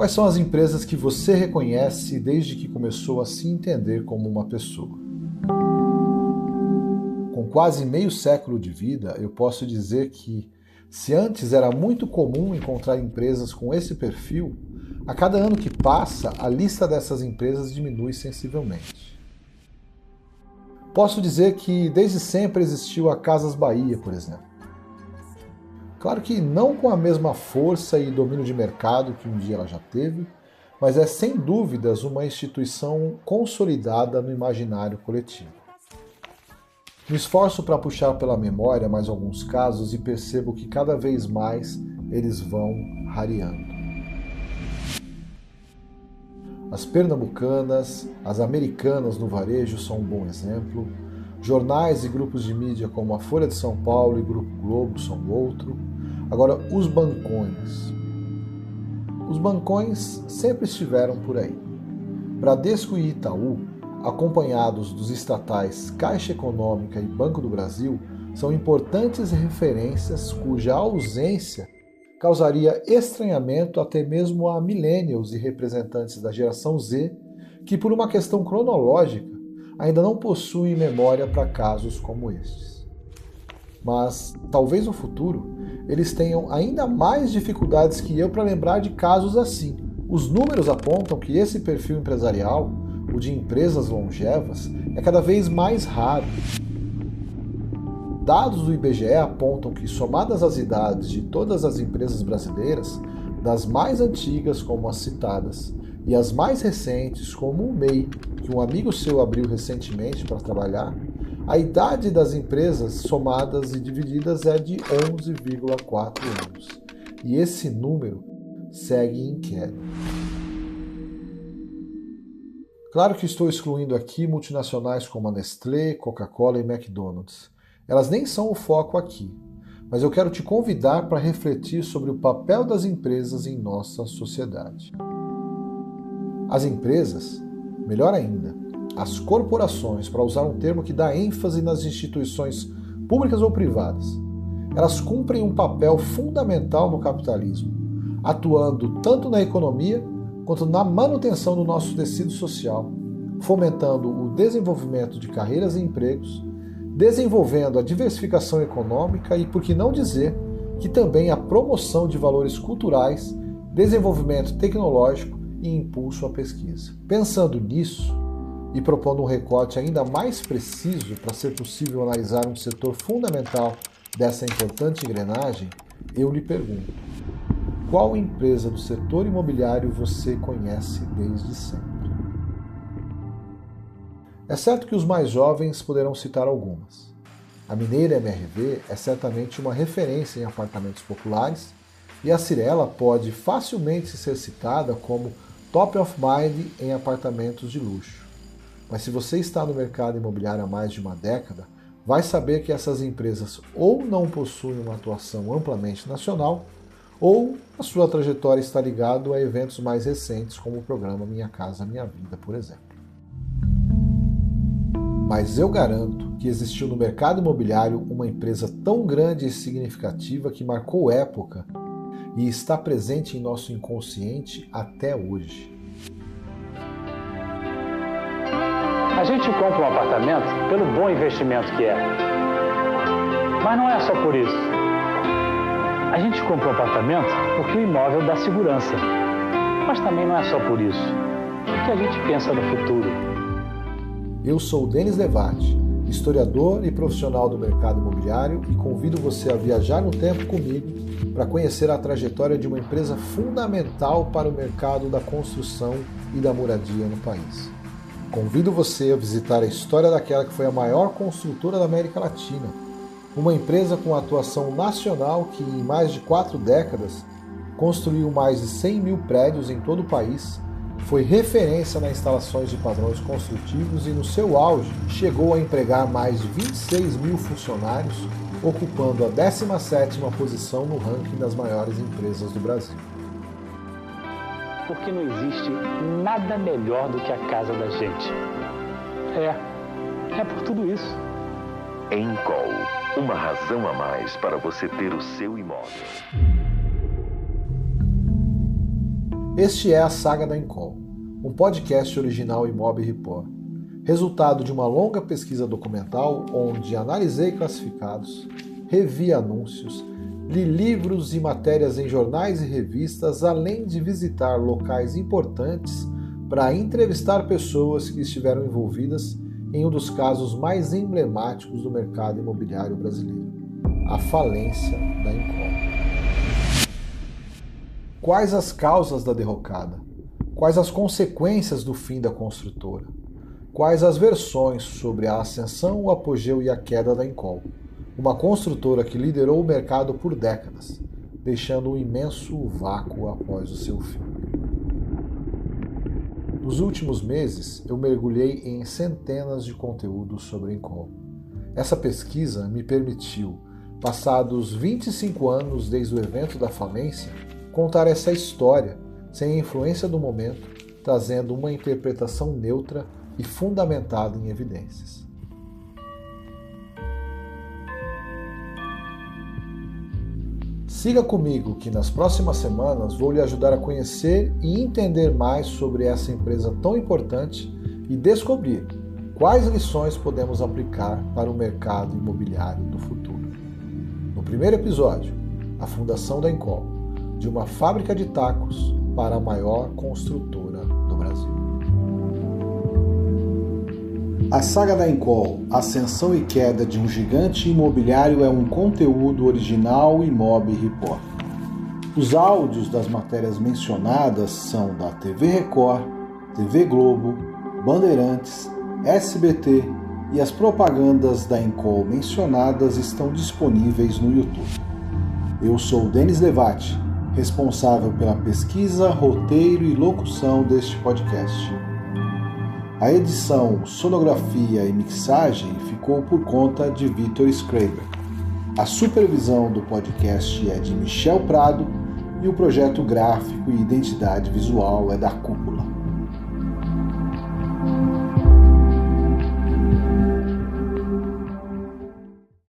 Quais são as empresas que você reconhece desde que começou a se entender como uma pessoa? Com quase meio século de vida, eu posso dizer que, se antes era muito comum encontrar empresas com esse perfil, a cada ano que passa, a lista dessas empresas diminui sensivelmente. Posso dizer que desde sempre existiu a Casas Bahia, por exemplo. Claro que não com a mesma força e domínio de mercado que um dia ela já teve, mas é sem dúvidas uma instituição consolidada no imaginário coletivo. Me esforço para puxar pela memória mais alguns casos e percebo que cada vez mais eles vão rareando. As pernambucanas, as americanas no varejo são um bom exemplo. Jornais e grupos de mídia como a Folha de São Paulo e Grupo Globo são outro. Agora, os bancões. Os bancões sempre estiveram por aí. Bradesco e Itaú, acompanhados dos estatais Caixa Econômica e Banco do Brasil, são importantes referências cuja ausência causaria estranhamento até mesmo a millennials e representantes da geração Z, que por uma questão cronológica ainda não possuem memória para casos como estes. Mas talvez no futuro eles tenham ainda mais dificuldades que eu para lembrar de casos assim. Os números apontam que esse perfil empresarial, o de empresas longevas, é cada vez mais raro. Dados do IBGE apontam que, somadas as idades de todas as empresas brasileiras, das mais antigas como as citadas e as mais recentes como o MEI, que um amigo seu abriu recentemente para trabalhar, a idade das empresas somadas e divididas é de 11,4 anos. E esse número segue em queda. Claro que estou excluindo aqui multinacionais como a Nestlé, Coca-Cola e McDonald's. Elas nem são o foco aqui, mas eu quero te convidar para refletir sobre o papel das empresas em nossa sociedade. As empresas, melhor ainda, as corporações, para usar um termo que dá ênfase nas instituições públicas ou privadas, elas cumprem um papel fundamental no capitalismo, atuando tanto na economia quanto na manutenção do nosso tecido social, fomentando o desenvolvimento de carreiras e empregos, desenvolvendo a diversificação econômica e, por que não dizer, que também a promoção de valores culturais, desenvolvimento tecnológico e impulso à pesquisa. Pensando nisso, e propondo um recorte ainda mais preciso para ser possível analisar um setor fundamental dessa importante engrenagem, eu lhe pergunto: qual empresa do setor imobiliário você conhece desde sempre? É certo que os mais jovens poderão citar algumas. A Mineira MRV é certamente uma referência em apartamentos populares e a Cirela pode facilmente ser citada como top of mind em apartamentos de luxo. Mas se você está no mercado imobiliário há mais de uma década, vai saber que essas empresas ou não possuem uma atuação amplamente nacional, ou a sua trajetória está ligada a eventos mais recentes, como o programa Minha Casa Minha Vida, por exemplo. Mas eu garanto que existiu no mercado imobiliário uma empresa tão grande e significativa que marcou época e está presente em nosso inconsciente até hoje. A gente compra um apartamento pelo bom investimento que é. Mas não é só por isso. A gente compra um apartamento porque o imóvel dá segurança. Mas também não é só por isso. Porque a gente pensa no futuro. Eu sou o Denis Levati, historiador e profissional do mercado imobiliário, e convido você a viajar no tempo comigo para conhecer a trajetória de uma empresa fundamental para o mercado da construção e da moradia no país. Convido você a visitar a história daquela que foi a maior construtora da América Latina, uma empresa com atuação nacional que, em mais de 4 décadas, construiu mais de 100 mil prédios em todo o país, foi referência nas instalações de padrões construtivos e, no seu auge, chegou a empregar mais de 26 mil funcionários, ocupando a 17ª posição no ranking das maiores empresas do Brasil. Porque não existe nada melhor do que a casa da gente. É por tudo isso. Encol, uma razão a mais para você ter o seu imóvel. Este é a Saga da Encol, um podcast original Imob Report, resultado de uma longa pesquisa documental onde analisei classificados, revi anúncios, li livros e matérias em jornais e revistas, além de visitar locais importantes para entrevistar pessoas que estiveram envolvidas em um dos casos mais emblemáticos do mercado imobiliário brasileiro, a falência da Encol. Quais as causas da derrocada? Quais as consequências do fim da construtora? Quais as versões sobre a ascensão, o apogeu e a queda da Encol? Uma construtora que liderou o mercado por décadas, deixando um imenso vácuo após o seu fim. Nos últimos meses, eu mergulhei em centenas de conteúdos sobre a Encol. Essa pesquisa me permitiu, passados 25 anos desde o evento da falência, contar essa história sem a influência do momento, trazendo uma interpretação neutra e fundamentada em evidências. Siga comigo que nas próximas semanas vou lhe ajudar a conhecer e entender mais sobre essa empresa tão importante e descobrir quais lições podemos aplicar para o mercado imobiliário do futuro. No primeiro episódio, a fundação da Encol, de uma fábrica de tacos para a maior construtora do Brasil. A Saga da Encol, Ascensão e Queda de um Gigante Imobiliário, é um conteúdo original Imob Report. Os áudios das matérias mencionadas são da TV Record, TV Globo, Bandeirantes, SBT e as propagandas da Encol mencionadas estão disponíveis no YouTube. Eu sou Denis Levati, responsável pela pesquisa, roteiro e locução deste podcast. A edição, sonografia e mixagem ficou por conta de Vitor Schreiber. A supervisão do podcast é de Michel Prado e o projeto gráfico e identidade visual é da Cúpula.